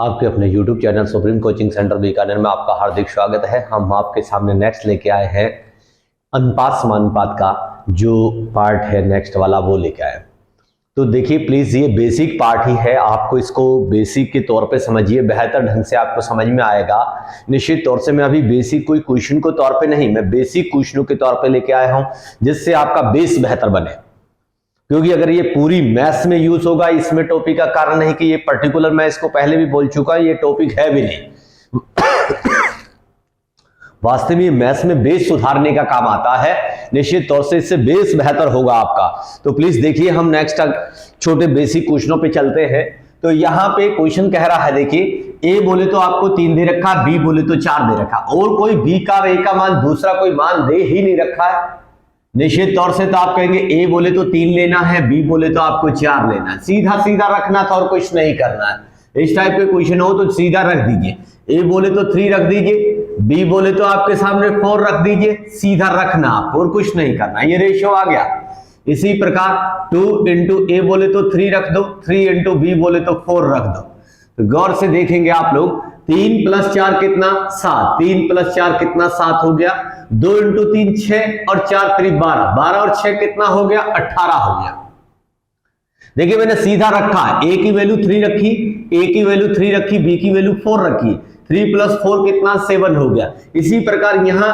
आपके अपने YouTube channel supreme coaching centre Bikaner में आपका हार्दिक स्वागत है। हम आपके सामने नेक्स्ट लेके आए हैं अनुपात समानुपात का जो पार्ट है नेक्स्ट वाला वो लेके आए। तो देखिए प्लीज ये बेसिक पार्ट ही है, आपको इसको बेसिक के तौर पे समझिए, बेहतर ढंग से आपको समझ में आएगा। निश्चित तौर से मैं अभी बेसिक कोई क्वेश्चन के तौर पे नहीं, मैं बेसिक क्वेश्चनों के तौर पे लेके आया हूं जिससे आपका बेस बेहतर बने। क्योंकि अगर ये पूरी मैथ्स में यूज होगा, इसमें टॉपिक का कारण नहीं कि ये पर्टिकुलर, मैं इसको पहले भी बोल चुका हूं, ये टॉपिक है भी नहीं। वास्तव में मैथ्स में बेस सुधारने का काम आता है, निश्चित तौर से इससे बेस बेहतर होगा आपका। तो प्लीज देखिए, हम नेक्स्ट छोटे बेसिक क्वेश्चनों पे चलते हैं। तो यहाँ पे क्वेश्चन कह रहा है, देखिए ए बोले तो आपको 3 दे रखा, बी बोले तो 4 दे रखा, और कोई बी का ए का मान दूसरा कोई मान दे ही नहीं रखा है। निश्चित तौर से तो आप कहेंगे ए बोले तो 3 लेना है, बी बोले तो आपको 4 लेना है, सीधा सीधा रखना था और कुछ नहीं करना है। इस टाइप के क्वेश्चन हो तो सीधा रख दीजिए, ए बोले तो 3 रख दीजिए, बी बोले तो आपके सामने 4 रख दीजिए, सीधा रखना आपको और कुछ नहीं करना। ये रेशियो आ गया। इसी प्रकार 2 इंटू ए बोले तो 3 रख दो, 3 इंटू बी बोले तो 4 रख दो। तो गौर से देखेंगे आप लोग, 3 + 4 कितना 7, 3 + 4 कितना 7 हो गया, 2 इंटू 3 6 और 4 3 12, 12 और 6 कितना हो गया 18 हो गया। देखिए मैंने सीधा रखा, ए की वैल्यू 3 रखी, ए की वैल्यू 3 रखी, बी की वैल्यू 4 रखी, 3 + 4 कितना 7 हो गया। इसी प्रकार यहां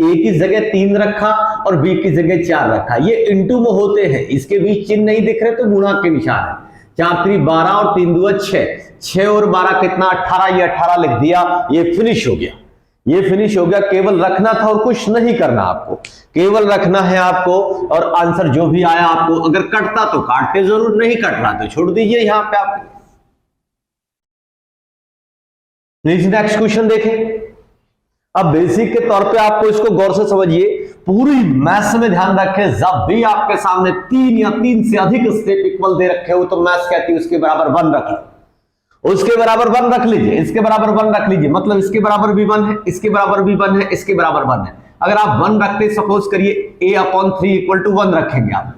ए की जगह 3 रखा और बी की जगह 4 रखा। ये इंटू में होते हैं, इसके बीच चिन्ह नहीं दिख रहे तो गुणा के निशान है। 4 3 12 और 3 2 6, 6 और 12 कितना 18, ये 18 लिख दिया, ये फिनिश हो गया। ये फिनिश हो गया, केवल रखना था और कुछ नहीं करना आपको, केवल रखना है आपको। और आंसर जो भी आया आपको, अगर कटता तो काटते जरूर, नहीं कट रहा तो छोड़ दीजिए यहां पे आप। नेक्स्ट क्वेश्चन देखें। अब बेसिक के तौर पे आपको इसको गौर से समझिए, पूरी मैथ्स में ध्यान रखें, जब भी आपके सामने 3 या 3 से अधिक स्टेप इक्वल दे रखे हो तो मैथ्स कहती है उसके बराबर 1 रख लो, उसके बराबर 1 रख लीजिए, इसके बराबर 1 रख लीजिए, मतलब इसके बराबर भी 1 है, इसके बराबर भी 1 है, इसके बराबर 1 है। अगर आप 1 रखते, सपोज करिए a/3 = 1 रखेंगे, आप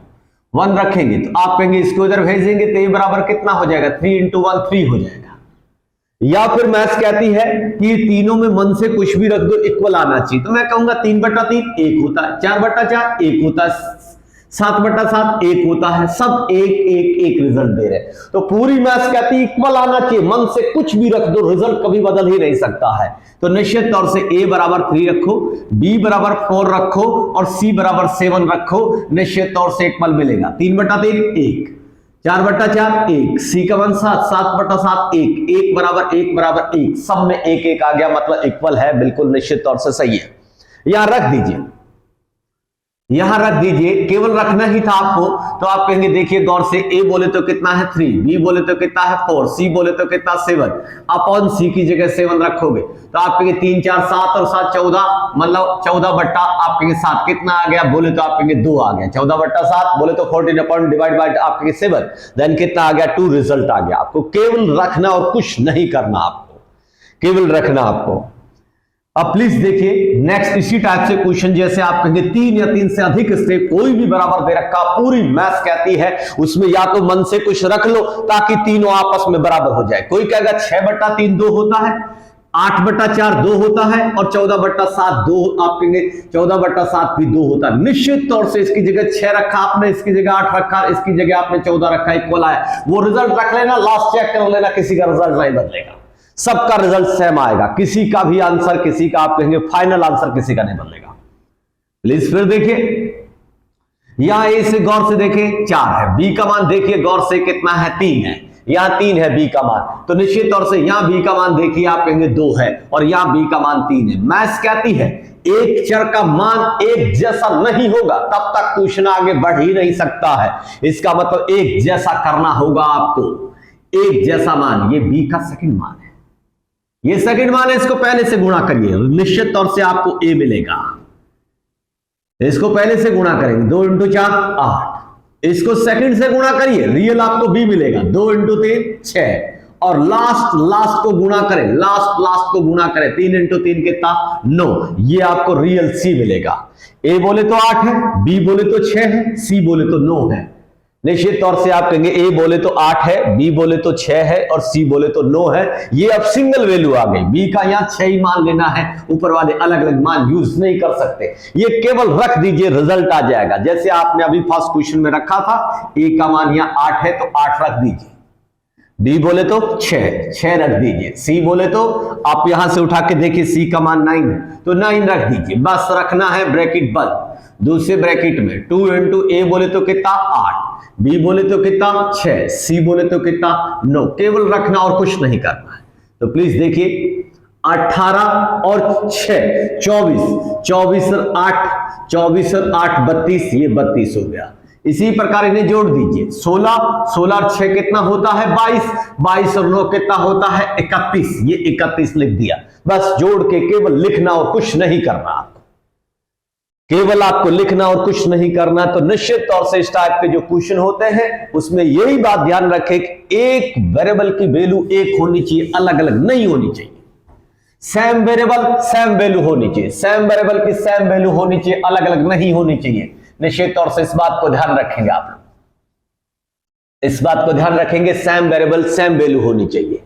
1 रखेंगे तो आप कहेंगे इसको इधर भेजेंगे तो a बराबर कितना हो जाएगा 3 × 1 3 हो जाएगा। या फिर मैथ्स कहती है कि तीनों में मन से कुछ भी रख दो, इक्वल आना चाहिए, तो मैं कहूंगा 3/3 1 होता है, 4/4 1 होता है, 7/7 1 होता है, सब 1 1 1 रिजल्ट दे रहे हैं। तो पूरी मैथ्स कहती है इक्वल आना चाहिए, मन से कुछ भी रख दो, रिजल्ट कभी बदल ही नहीं सकता है। तो निश्चित तौर से a बराबर 3 रखो, b बराबर 4 रखो और c बराबर 7 रखो, निश्चित तौर से इक्वल मिलेगा। 3/3 1, 4/4 1, c का मान 7, 7/7 1, 1 बराबर 1 बराबर 1, सब में 1 1 आ गया, मतलब इक्वल है, बिल्कुल निश्चित तौर से सही है। यहां रख दीजिए, यहां रख दीजिए, केवल रखना ही था आपको। तो आप कहेंगे देखिए गौर से, a बोले तो कितना है 3, b बोले तो कितना है 4, c बोले तो कितना 7, अपॉन c की जगह 7 रखोगे तो आप कहेंगे 3 4 7 और 7 14, मतलब 14 बट्टा आप कहेंगे 7 कितना आ गया, बोले तो आप कहेंगे 2 आ गया, 14/7 बोले तो 14 अपॉन डिवाइड बाय आप कहेंगे 7, देन कितना आ गया 2 रिजल्ट आ गया। आपको केवल रखना और कुछ नहीं करना, आपको केवल रखना आपको। अब प्लीज देखिए नेक्स्ट इसी टाइप से क्वेश्चन, जैसे आप कहेंगे 3 या 3 से अधिक स्टेप कोई भी बराबर दे रखा, पूरी मैथ्स कहती है उसमें या तो मन से कुछ रख लो ताकि तीनों आपस में बराबर हो जाए। कोई कहेगा 6/3 2 होता है, 8/4 2 होता है और 14/7 2, आप कहेंगे 14/7 भी 2 होता है। निश्चित तौर से इसकी जगह 6 रखा आपने, इसकी जगह 8 रखा, इसकी जगह आपने 14 रखा, इक्वल आया, वो रिजल्ट रख लेना, लास्ट चेक कर लेना, किसी का रिजल्ट नहीं बदलेगा, सबका रिजल्ट सेम आएगा, किसी का भी आंसर, किसी का आप कहेंगे फाइनल आंसर किसी का नहीं बदलेगा। प्लीज फिर देखिए, यहां ए से गौर से देखें 4 है, बी का मान देखिए गौर से कितना है 3 है, यहां 3 है बी का मान, तो निश्चित तौर से यहां बी का मान देखिए आप कहेंगे 2 है और यहां बी का मान 3 है। मैथ्स कहती है एक चर का मान एक जैसा नहीं होगा तब तक क्वेश्चन आगे बढ़ ही नहीं सकता है। इसका मतलब एक जैसा करना होगा आपको, एक जैसा मान, ये बी का सेकंड मान है, ये सेकंड मान है, इसको पहले से गुणा करिए, निश्चित तौर से आपको a मिलेगा। इसको पहले से गुणा करेंगे, 2 × 4 8, इसको सेकंड से गुणा करिए, रियल आपको b मिलेगा, 2 × 3 6, और लास्ट को गुणा करें, लास्ट को गुणा करें, 3 × 3 कितना 9, ये आपको रियल c मिलेगा। a बोले तो 8 है, b बोले तो 6 है, c बोले तो 9 है। निश्चित तौर से आप कहेंगे ए बोले तो 8 है, बी बोले तो 6 है और सी बोले तो 9 है। ये अब सिंगल वैल्यू आ गई, बी का यहां 6 ही मान लेना है, ऊपर वाले अलग अलग मान यूज नहीं कर सकते। ये केवल रख दीजिए, रिजल्ट आ जाएगा। जैसे आपने अभी फर्स्ट क्वेश्चन में रखा था, ए का मान यहां 8 है तो 8 रख दीजिए, बी बोले तो 6 रख दीजिए, सी बोले तो आप यहां से उठा के देखिए सी का मान 9 है तो 9 रख दीजिए। बस रखना है, ब्रैकेट बंद। दूसरे ब्रैकेट में 2 इंटू ए बोले तो कितना 8, बी बोले तो कितना 6, सी बोले तो कितना 9। केवल रखना और कुछ नहीं करना है। तो प्लीज देखिए 18 और 6 24, 24 और 8 24 और 8 32, ये 32 हो गया। इसी प्रकार इन्हें जोड़ दीजिए, 16 16 और 6 कितना होता है 22, 22 और 9 कितना होता है 31, ये 31 लिख दिया। बस जोड़ के केवल लिखना और कुछ नहीं करना आपको, केवल आपको लिखना और कुछ नहीं करना। तो निश्चित तौर से इस टाइप के जो क्वेश्चन होते हैं उसमें यही बात ध्यान रखें कि एक वेरिएबल की वैल्यू एक होनी चाहिए, अलग अलग नहीं होनी चाहिए। सेम वेरिएबल सेम वैल्यू होनी चाहिए, सेम वेरिएबल की सेम वैल्यू होनी चाहिए, अलग अलग नहीं होनी चाहिए। निश्चित तौर से इस बात को ध्यान रखेंगे आप लोग, इस बात को ध्यान रखेंगे, सेम वेरिएबल सेम वैल्यू होनी चाहिए।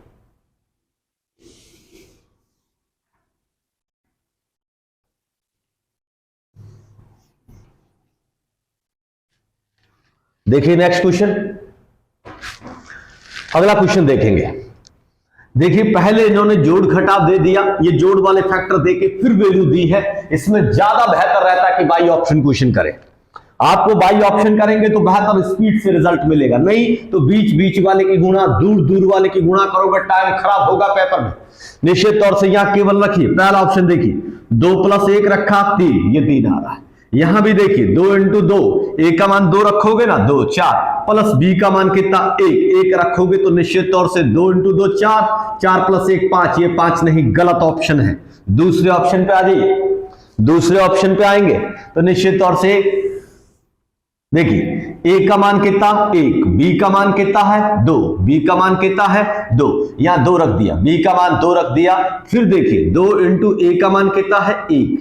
देखिए नेक्स्ट क्वेश्चन, अगला क्वेश्चन देखेंगे। देखिए पहले इन्होंने जोड़ घटाव दे दिया, ये जोड़ वाले फैक्टर देके फिर वैल्यू दी है। इसमें ज्यादा बेहतर रहता है कि बाई ऑप्शन क्वेश्चन करें। आपको बाई ऑप्शन करेंगे तो बेहतर स्पीड से रिजल्ट मिलेगा, नहीं तो बीच बीच वाले की गुणा, दूर दूर वाले की गुणा करोगे, टाइम खराब होगा पेपर में। निश्चित तौर से यहां केवल रखिए, पहला ऑप्शन देखिए 2 + 1 रखा 3, ये 3 आ रहा है। यहां भी देखिए 2 इंटू 2, ए का मान 2 रखोगे ना 2 4, प्लस बी का मान कितना 1 रखोगे तो निश्चित तौर से 2 इंटू 2 4, 4 + 1 5, ये 5 नहीं, गलत ऑप्शन है। दूसरे ऑप्शन पे आ जाइए, दूसरे ऑप्शन पे आएंगे तो निश्चित तौर से देखिए ए का मान कितना 1, बी का मान कितना है 2, बी का मान कितना है 2, यहां 2 रख दिया, बी का मान 2 रख दिया। फिर देखिए 2 इंटू ए का मान कितना है 1,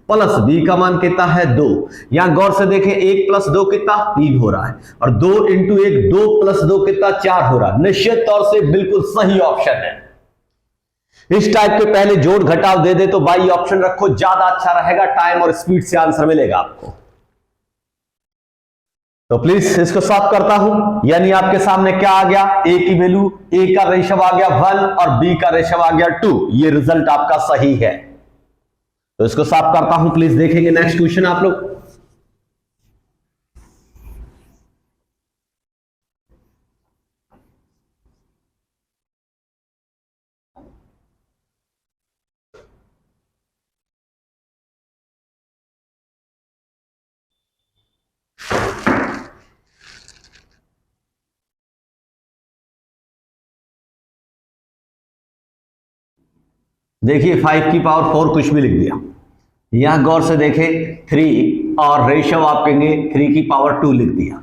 प्लस बी का मान कितना है 2। यहां गौर से देखें 1 + 2 कितना 3 हो रहा है, और 2 इंटू 1 2 + 2 कितना 4 हो रहा है। निश्चित तौर से बिल्कुल सही ऑप्शन है। इस टाइप के पहले जोड़ घटाव दे दे तो बाई ऑप्शन रखो, ज्यादा अच्छा रहेगा, टाइम और स्पीड से आंसर मिलेगा आपको। तो प्लीज इसको साफ करता हूं, यानी आपके सामने क्या आ गया, ए की वैल्यू, ए का रेशो आ गया 1 और बी का रेशो आ गया 2, ये रिजल्ट आपका सही है। तो इसको साफ करता हूं, प्लीज देखेंगे नेक्स्ट क्वेश्चन आप लोग। देखिए 5 की पावर 4 कुछ भी लिख दिया। यहां गौर से देखें 3 और रेशो आप कहेंगे 3 की पावर 2 लिख दिया।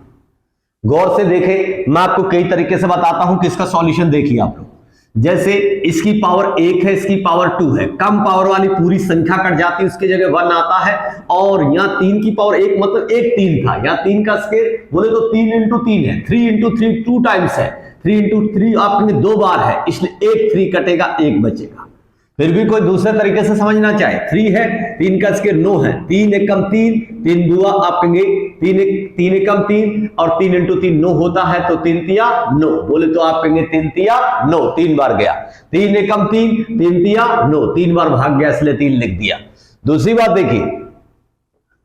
गौर से देखें, मैं आपको कई तरीके से बताता हूं कि इसका सॉल्यूशन देखिए आप लोग। जैसे इसकी पावर 1 है, इसकी पावर 2 है, कम पावर वाली पूरी संख्या कट जाती है, उसकी जगह 1 आता है। और यहां 3 की पावर 1 मतलब 1 3 था, यहां 3 का स्क्वायर बोले तो 3 इंटू 3 है, 3 इंटू 3 2 टाइम्स है, 3 इंटू 3 आपके 2 बार है, इसलिए 1 3 कटेगा, 1 बचेगा। फिर भी कोई दूसरे तरीके से समझना चाहे, 3 है, 3 का स्क्वायर 9 है, 3 एकम 3, 3 दुआ आप कहेंगे 3 एकम 3 और 3 इंटू 3 9 होता है, तो 3 तिया 9 बोले तो आप कहेंगे 3 तिया 9, 3 बार गया, 3 एकम 3, 3 तिया 9, 3 बार भाग गया, इसलिए 3 लिख दिया। दूसरी बात देखिए,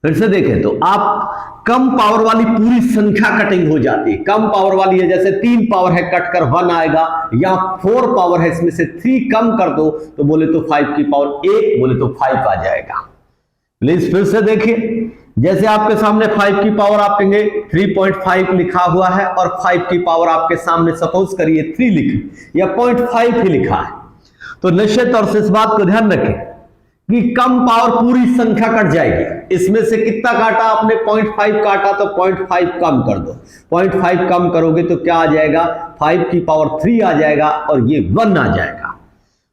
फिर से देखें तो आप कम पावर वाली पूरी संख्या कटिंग हो जाती है, कम पावर वाली है, जैसे 3 पावर है कट कर 1 आएगा, या 4 पावर है, इसमें से 3 कम कर दो तो बोले तो 5 की पावर 1 बोले तो 5 आ जाएगा। प्लीज फिर से देखिए, जैसे आपके सामने 5 की पावर आप कहेंगे 3.5 लिखा हुआ है, और 5 की पावर आपके सामने सपोज करिए 3 लिखे या 0.5 ही लिखा है, तो निश्चित तौर से इस बात को ध्यान रखें कि कम पावर पूरी संख्या कट जाएगी। इसमें से कितना काटा आपने 0.5 काटा, तो 0.5 कम कर दो, 0.5 कम करोगे तो क्या आ जाएगा 5 की पावर 3 आ जाएगा, और ये 1 आ जाएगा।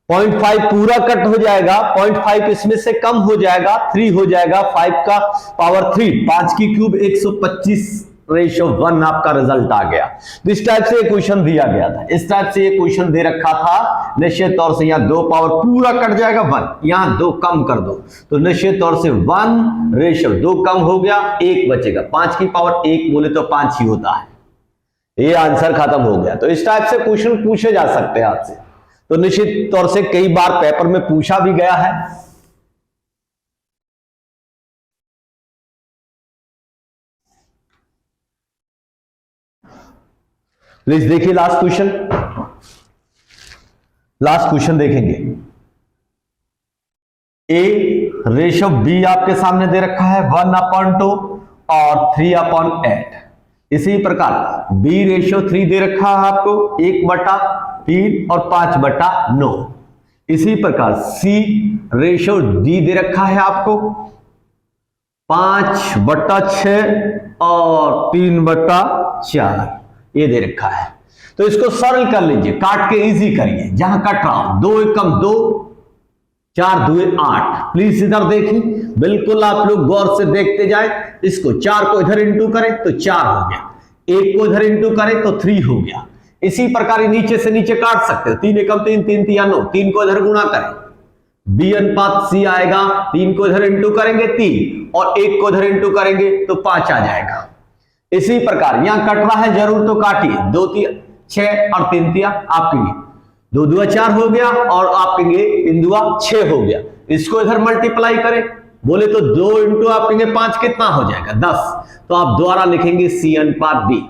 0.5 पूरा कट हो जाएगा, 0.5 इसमें से कम हो जाएगा, 3 हो जाएगा, 5 का पावर 3, 5 की क्यूब 125 3:1 आपका रिजल्ट आ गया। तो इस टाइप से क्वेश्चन दिया गया था, इस टाइप से ये क्वेश्चन दे रखा था। निश्चित तौर से यहाँ 2 पावर पूरा कट जाएगा 1, यहाँ 2 कम कर दो तो निश्चित तौर से 1:2 कम हो गया, 1 बचेगा। 5 की पावर 1 बोले तो 5 ही होता है। ये आंसर खत्म हो गया। तो इस टाइप से क्वेश्चन पूछे जा सकते हैं आपसे। तो निश्चित तौर से कई बार पेपर में पूछा भी गया है। प्लीज देखिए लास्ट क्वेश्चन, लास्ट क्वेश्चन देखेंगे। A/B आपके सामने दे रखा है 1/2 और 3/8। इसी प्रकार B/3 दे रखा है आपको 1/3 और 5/9। इसी प्रकार C/D दे रखा है आपको 5/6 और 3/4 ये दे रखा है। तो इसको सरल कर लीजिए, काट के इजी करिए। जहां कट रहा हूं 2 एकम 2, 4 2 8। प्लीज इधर देखिए, बिल्कुल आप लोग गौर से देखते जाए। इसको 4 को इधर इंटू करें तो 4 हो गया, 1 को इधर इंटू करें तो 3 हो गया। इसी प्रकार नीचे से नीचे काट सकते हो। 3 एकम 3, 3 3 9, 3 को इधर गुणा करें, B/C आएगा। 3 को इधर इंटू करेंगे 3 और 1 को इधर इंटू करेंगे तो 5 आ जाएगा। इसी प्रकार यहां कट रहा है, जरूर तो काटिए। 2 3 6 और 3 3 आपके 2 2 4 हो गया और आप कहेंगे 3 2 6 हो गया। इसको इधर मल्टीप्लाई करें, बोले तो 2 इंटू आप कहेंगे 5 कितना हो जाएगा 10। तो आप द्वारा लिखेंगे C/D।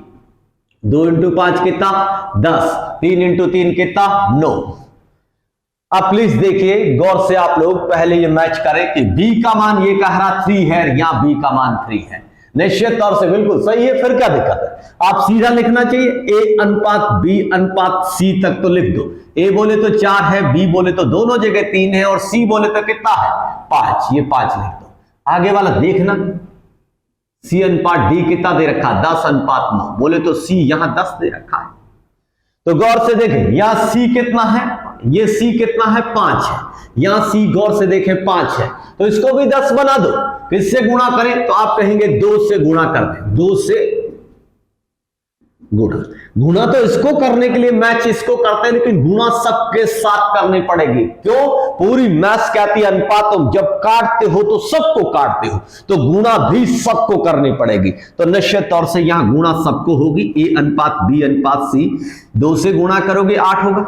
2 इंटू 5 कितना 10, 3 इंटू 3 कितना 9। अब प्लीज देखिए गौर से आप लोग पहले ये मैच करें कि B का मान ये कह रहा 3 है, यहां B का मान 3 है। निश्चित तौर से बिल्कुल सही है, फिर क्या दिक्कत है। आप सीधा लिखना चाहिए A/B/C तक तो लिख दो। A बोले तो 4 है, B बोले तो दोनों जगह 3 है और C बोले तो कितना है 5, ये 5 लिख दो। आगे वाला देखना, C/D कितना दे रखा है 10/9, बोले तो C यहां 10 दे रखा है। तो गौर से देखें यहां C कितना है, ये C कितना है 5 है, यहां C गौर से देखें 5 है। तो इसको भी 10 बना दो। किससे गुणा करें तो आप कहेंगे 2 से गुणा कर दें, 2 से गुणा तो इसको करने के लिए मैच इसको करते हैं, लेकिन गुणा सबके साथ करनी पड़ेगी। क्यों? पूरी मैथ्स कहती है अनुपात तुम जब काटते हो तो सबको काटते हो, तो गुणा भी सबको करनी पड़ेगी। तो निश्चित तौर से यहां गुणा सबको होगी। A/B/C 2 से गुणा करोगे 8 होगा,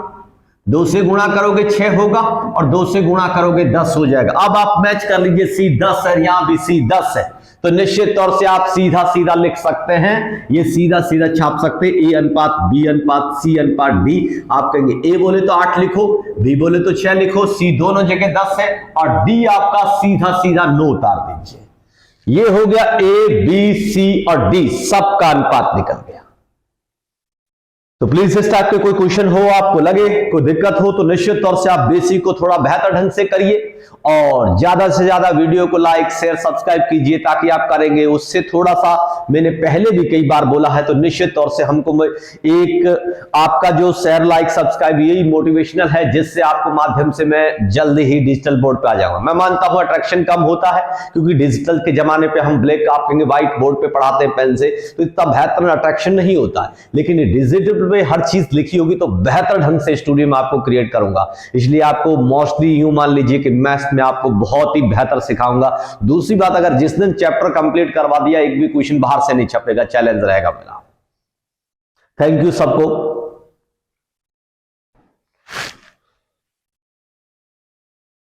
2 से गुणा करोगे 6 होगा और 2 से गुणा करोगे 10 हो जाएगा। अब आप मैच कर लीजिए, C 10 है, यहां भी C 10 है, तो निश्चित तौर से आप सीधा सीधा लिख सकते हैं, ये सीधा सीधा छाप सकते हैं A/B/C/D। आप कहेंगे A बोले तो 8 लिखो, B बोले तो 6 लिखो, C दोनों जगह 10 है और D आपका सीधा सीधा 9 उतार दीजिए। ये हो गया A, B, C और D सबका अनुपात निकल गया। तो प्लीज इस टाइप के कोई क्वेश्चन हो, आपको लगे कोई दिक्कत हो तो निश्चित तौर से आप बेसिक को थोड़ा बेहतर ढंग से करिए और ज्यादा से ज्यादा वीडियो को लाइक शेयर सब्सक्राइब कीजिए, ताकि आप करेंगे उससे थोड़ा सा, मैंने पहले भी कई बार बोला है, तो निश्चित तौर से हमको एक आपका जो शेयर लाइक सब्सक्राइब यही मोटिवेशनल है, जिससे आपको माध्यम से मैं जल्दी ही डिजिटल बोर्ड पे आ जाऊंगा। मैं मानता हूं अट्रैक्शन कम होता है, क्योंकि डिजिटल के जमाने पे हम ब्लैक आप कहेंगे व्हाइट बोर्ड पे पढ़ाते हैं पेन से, तो इतना बेहतर अट्रैक्शन नहीं होता है, लेकिन डिजिटल में हर चीज लिखी होगी तो बेहतर ढंग से स्टूडियो में आपको क्रिएट करूंगा। इसलिए आपको मोस्टली यूं मान लीजिए कि मैथ्स में आपको बहुत ही बेहतर सिखाऊंगा। दूसरी बात, अगर जिस दिन चैप्टर कंप्लीट करवा दिया, एक भी क्वेश्चन बाहर से नहीं छपेगा, चैलेंज रहेगा मेरा। थैंक यू सबको।